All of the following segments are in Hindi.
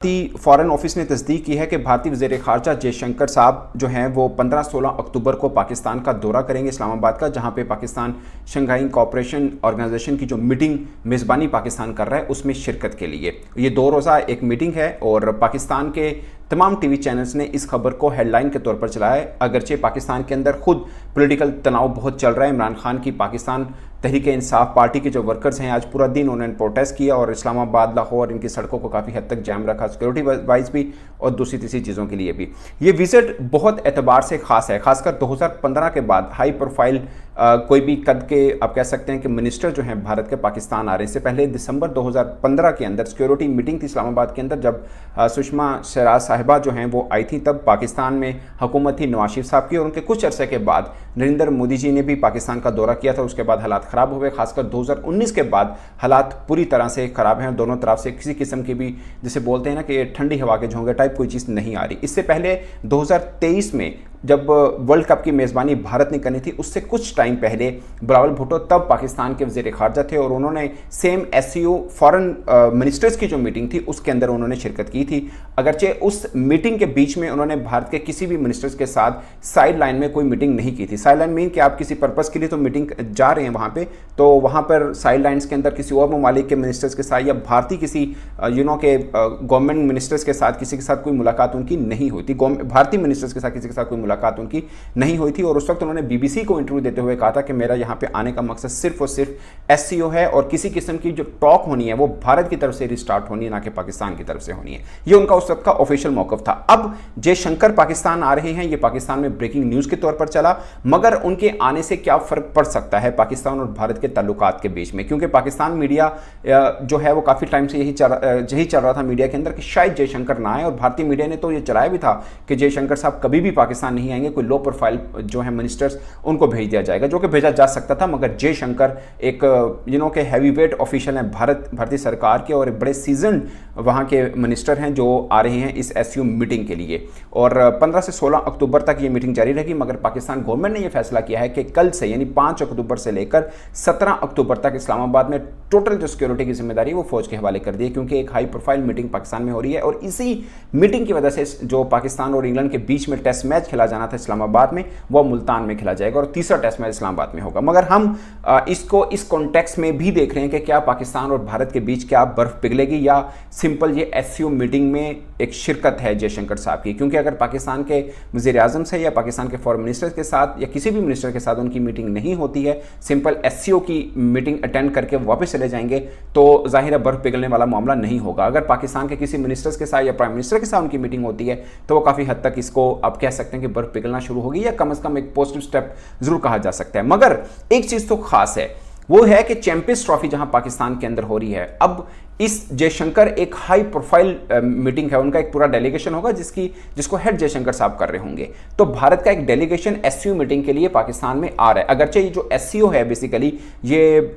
फॉरेन ऑफिस ने तस्दीक की है कि भारतीय वज़ीर ख़ारजा जयशंकर साहब जो हैं वो 15-16 अक्टूबर को पाकिस्तान का दौरा करेंगे, इस्लामाबाद का, जहां पे पाकिस्तान शंघाई कोऑपरेशन ऑर्गेनाइजेशन की जो मीटिंग मेज़बानी पाकिस्तान कर रहा है उसमें शिरकत के लिए। ये 2 रोज़ा एक मीटिंग है और पाकिस्तान के तमाम टीवी चैनल्स ने इस खबर को हेडलाइन के तौर पर चलाया है। अगरचे पाकिस्तान के अंदर खुद पॉलिटिकल तनाव बहुत चल रहा है। इमरान खान की पाकिस्तान तहरीक इंसाफ पार्टी के जो वर्कर्स हैं आज पूरा दिन उन्होंने प्रोटेस्ट किया और इस्लामाबाद, लाहौर, इनकी सड़कों को काफ़ी हद तक जाम रखा, सिक्योरिटी वाइज भी और दूसरी तीसरी चीज़ों के लिए भी। ये विजिट बहुत एतबार से खास है, खासकर 2015 के बाद हाई प्रोफाइल कोई भी कद के आप कह सकते हैं कि मिनिस्टर जो हैं भारत के पाकिस्तान आ रहे हैं। इससे पहले दिसंबर 2015 के अंदर सिक्योरिटी मीटिंग थी इस्लामाबाद के अंदर, जब सुषमा स्वराज साहिबा जो हैं वो आई थी, तब पाकिस्तान में हुकूमत थी नवाज शरीफ साहब की और उनके कुछ अरसे के बाद नरेंद्र मोदी जी ने भी पाकिस्तान का दौरा किया था। उसके बाद हालात ख़राब हुए, खासकर 2019 के बाद हालात पूरी तरह से ख़राब हैं। दोनों तरफ से किसी किस्म की भी, जिसे बोलते हैं ना कि ठंडी हवा के झोंके टाइप, कोई चीज़ नहीं आ रही। इससे पहले 2023 में जब वर्ल्ड कप की मेज़बानी भारत ने करनी थी, उससे कुछ टाइम पहले बिलावल भुट्टो तब पाकिस्तान के वज़ीर ख़ारजा थे और उन्होंने सेम SCO फॉरेन मिनिस्टर्स की जो मीटिंग थी उसके अंदर उन्होंने शिरकत की थी। अगरचे उस मीटिंग के बीच में उन्होंने भारत के किसी भी मिनिस्टर्स के साथ साइड लाइन में कोई मीटिंग नहीं की थी। साइड लाइन मीन कि आप किसी पर्पज़ के लिए तो मीटिंग जा रहे हैं वहाँ पर, तो वहाँ पर साइड लाइन्स के अंदर किसी और ममालिक के मिनिस्टर्स के साथ या भारतीय किसी के गवर्नमेंट मिनिस्टर्स के साथ किसी के साथ कोई मुलाकात उनकी नहीं हुई थी। भारतीय मिनिस्टर्स के साथ किसी के साथ कोई मुलाकात उनकी नहीं हुई थी और उस वक्त उन्होंने BBC को इंटरव्यू देते हुए कहा था कि मेरा यहाँ पे आने का मकसद सिर्फ और सिर्फ SCO है और किसी किस्म की जो टॉक होनी है वो भारत की तरफ से रिस्टार्ट होनी है, ना कि पाकिस्तान की तरफ से होनी है। ये उनका उस वक्त का ऑफिशियल मौक़िफ़ था। अब जयशंकर पाकिस्तान आ रहे हैं, ये पाकिस्तान में ब्रेकिंग न्यूज़ के तौर पर चला, मगर उनके आने से क्या फ़र्क पड़ सकता है पाकिस्तान और भारत के ताल्लुकात के बीच में, क्योंकि पाकिस्तान मीडिया जो है वो काफ़ी टाइम से यही चल रहा था मीडिया के अंदर कि शायद जयशंकर ना आए, और भारतीय मीडिया ने तो ये चलाया भी था कि जयशंकर साहब कभी भी पाकिस्तान नहीं आएंगे, कोई लो प्रोफाइल जो है मिनिस्टर्स उनको भेज दिया जाएगा, जो कि भेजा जा सकता था। मगर जयशंकर एक के हैवी वेट ऑफिशियल हैं भारतीय सरकार के और एक बड़े सीजन वहाँ के मिनिस्टर हैं जो आ रहे हैं इस SCO मीटिंग के लिए, और 15 से 16 अक्टूबर तक ये मीटिंग जारी रहेगी। मगर पाकिस्तान गवर्नमेंट ने यह फैसला किया है कि कल से यानी 5 अक्टूबर से लेकर 17 अक्टूबर तक इस्लामाबाद में टोटल जो सिक्योरिटी की जिम्मेदारी वो फौज के हवाले कर दी है, क्योंकि एक हाई प्रोफाइल मीटिंग पाकिस्तान में हो रही है और इसी मीटिंग की वजह से जो पाकिस्तान और इंग्लैंड के बीच में टेस्ट मैच खेला जाना था इस्लामाबाद में, वो मुल्तान में खेला जाएगा और तीसरा टेस्ट मैच इस्लामाबाद में होगा। मगर हम इसको इस कॉन्टेक्स्ट में भी देख रहे हैं कि क्या पाकिस्तान और भारत के बीच क्या बर्फ पिघलेगी या सिंपल ये SCO मीटिंग में एक शिरकत है जयशंकर साहब की। क्योंकि अगर पाकिस्तान के वज़ीर आज़म से या पाकिस्तान के फॉरेन मिनिस्टर के साथ या किसी भी मिनिस्टर के साथ उनकी मीटिंग नहीं होती है, सिंपल SCO की मीटिंग अटेंड करके वापस चले जाएंगे, तो जाहिर है बर्फ पिघलने वाला मामला नहीं होगा। अगर पाकिस्तान के किसी मिनिस्टर्स के साथ या प्राइम मिनिस्टर के साथ उनकी मीटिंग होती है तो वो काफ़ी हद तक इसको आप कह सकते हैं कि बर्फ पिघलना शुरू होगी या कम से कम एक पॉजिटिव स्टेप जरूर कहा जा सकता है। मगर एक चीज़ तो खास है, वो है कि चैंपियंस ट्रॉफी जहां पाकिस्तान के अंदर हो रही है, अब इस जयशंकर एक हाई प्रोफाइल मीटिंग है, उनका एक पूरा डेलीगेशन होगा जिसको हेड जयशंकर साहब कर रहे होंगे। तो भारत का एक डेलीगेशन SCO मीटिंग के लिए पाकिस्तान में आ रहा है। अगरचे ये जो SCO है बेसिकली ये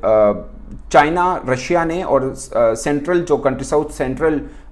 चाइना, रशिया ने और सेंट्रल जो कंट्री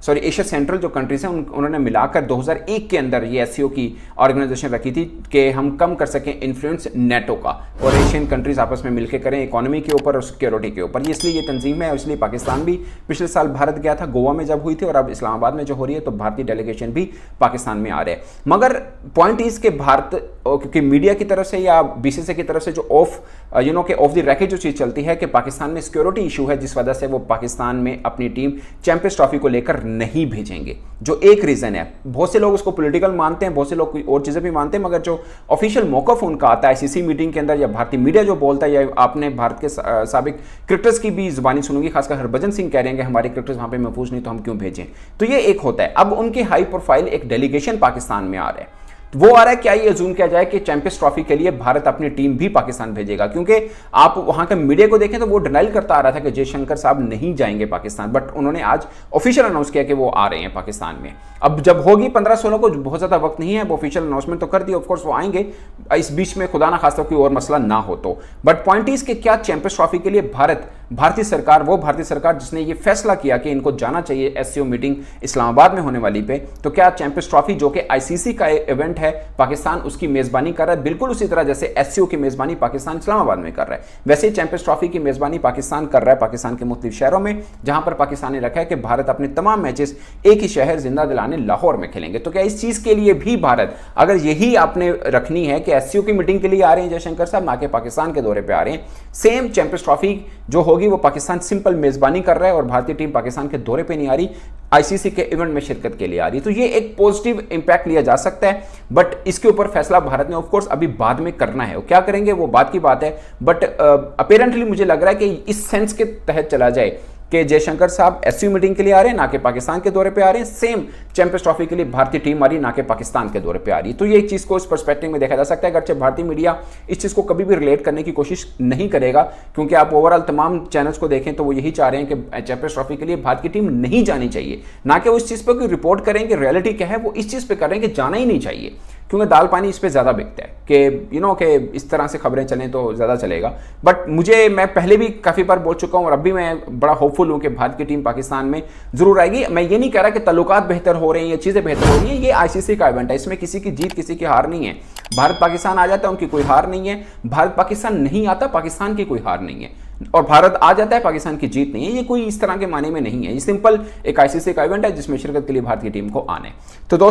एशिया सेंट्रल जो कंट्रीज हैं उन्होंने मिलाकर 2001 के अंदर ये SCO की ऑर्गेनाइजेशन रखी थी कि हम कम कर सकें इन्फ्लुएंस NATO का और एशियन कंट्रीज आपस में मिलकर करें इकोनॉमी के ऊपर और सिक्योरिटी के ऊपर। इसलिए ये तंजीम है और इसलिए पाकिस्तान भी पिछले साल भारत गया था, गोवा में जब हुई थी, और अब इस्लामाबाद में जो हो रही है तो भारतीय डेलीगेशन भी पाकिस्तान में आ रहे हैं। मगर पॉइंट इज के भारत क्योंकि मीडिया की तरफ से या BCCI की तरफ से जो ऑफ द रैकेट जो चीज़ चलती है कि पाकिस्तान में सिक्योरिटी इशू है, जिस वजह से वो पाकिस्तान में अपनी टीम चैंपियंस ट्रॉफी को लेकर नहीं भेजेंगे, जो एक रीज़न है। बहुत से लोग उसको पॉलिटिकल मानते हैं, बहुत से लोग कोई और चीज़ें भी मानते हैं, मगर जो ऑफिशियल मौक़िफ़ उनका आता है ICC मीटिंग के अंदर या भारतीय मीडिया जो बोलता है, या आपने भारत के साबिक क्रिकेटर्स की भी जुबानी सुनोगी, खासकर हरभजन सिंह कह रहे हैं कि हमारे क्रिकेटर्स वहाँ पे महफूज नहीं तो हम क्यों भेजें। तो ये एक होता है। अब उनके हाई प्रोफाइल एक डेलीगेशन पाकिस्तान में आ रहा है, वो आ रहा है। क्या ये अजूम किया जाए कि चैंपियंस ट्रॉफी के लिए भारत अपनी टीम भी पाकिस्तान भेजेगा? क्योंकि आप वहां के मीडिया को देखें तो वो डिनाइल करता आ रहा था कि जयशंकर साहब नहीं जाएंगे पाकिस्तान, बट उन्होंने आज ऑफिशियल अनाउंस किया कि वो आ रहे हैं पाकिस्तान में। अब जब होगी 15-16 को, बहुत ज्यादा वक्त नहीं है, वो ऑफिशियल अनाउंसमेंट तो कर दी, ऑफकोर्स वो आएंगे, इस बीच में खुदा ना खास्ता कोई और मसला ना हो तो। बट पॉइंट इज कि क्या चैंपियंस ट्रॉफी के लिए भारत भारतीय सरकार, वो भारतीय सरकार जिसने ये फैसला किया कि इनको जाना चाहिए एससीओ मीटिंग इस्लामाबाद में होने वाली पे, तो क्या चैंपियंस ट्रॉफी जो कि आईसीसी का इवेंट है, पाकिस्तान उसकी मेजबानी कर रहा है, बिल्कुल उसी तरह जैसे एससीओ की मेजबानी पाकिस्तान इस्लामाबाद में कर रहा है, वैसे ही चैंपियंस ट्रॉफी की मेजबानी पाकिस्तान कर रहा है पाकिस्तान के मुख्तलिफ शहरों में, जहां पर पाकिस्तान ने रखा है कि भारत अपने तमाम मैचेस एक ही शहर जिंदा दिलाने लाहौर में खेलेंगे। तो क्या इस चीज के लिए भी भारत, अगर यही आपने रखनी है कि एससीओ की मीटिंग के लिए आ रहे हैं जयशंकर साहब, ना कि पाकिस्तान के दौरे पे आ रहे हैं, सेम चैंपियंस ट्रॉफी जो होगी वो पाकिस्तान सिंपल मेजबानी कर रहा है और भारतीय टीम पाकिस्तान के दौरे पे नहीं आ रही, आईसीसी के इवेंट में शिरकत के लिए आ रही है, तो ये एक पॉजिटिव इंपैक्ट लिया जा सकता है। बट इसके ऊपर फैसला भारत ने ऑफ कोर्स अभी बाद में करना है, वो क्या करेंगे वो बात की बात है। बट अपेरेंटली मुझे लग रहा है कि इस सेंस के तहत चला जाए कि जयशंकर साहब एससीओ मीटिंग के लिए आ रहे हैं, ना कि पाकिस्तान के दौरे पे आ रहे हैं, सेम चैंपियंस ट्रॉफी के लिए भारतीय टीम आ रही है, ना कि पाकिस्तान के दौरे पे आ रही है। तो ये एक चीज को इस पर्सपेक्टिव में देखा जा सकता है। अगरचे भारतीय मीडिया इस चीज को कभी भी रिलेट करने की कोशिश नहीं करेगा, क्योंकि आप ओवरऑल तमाम चैनल्स को देखें तो वो यही चाह रहे हैं कि चैंपियंस ट्रॉफी के लिए भारत की टीम नहीं जानी चाहिए, ना कि वो इस चीज पर कोई रिपोर्ट करेंगे, रियलिटी क्या है वो इस चीज पर कर रहे हैं कि जाना ही नहीं चाहिए, क्योंकि दाल पानी इस पे ज़्यादा बिकता है कि कि इस तरह से खबरें चलें तो ज़्यादा चलेगा। बट मैं पहले भी काफ़ी बार बोल चुका हूँ और अभी मैं बड़ा होपफुल हूँ कि भारत की टीम पाकिस्तान में ज़रूर आएगी। मैं ये नहीं कह रहा कि तल्लुकात बेहतर हो रहे हैं या चीज़ें बेहतर हो रही हैं, ये आईसीसी का इवेंट है, इसमें किसी की जीत किसी की हार नहीं है। भारत पाकिस्तान आ जाता है उनकी कोई हार नहीं है, भारत पाकिस्तान नहीं आता पाकिस्तान की कोई हार नहीं है, और भारत आ जाता है पाकिस्तान की जीत नहीं है। ये कोई इस तरह के माने में नहीं है, ये सिंपल एक आईसीसी का इवेंट है जिसमें शिरकत के लिए भारतीय टीम को आने। तो दोस्तों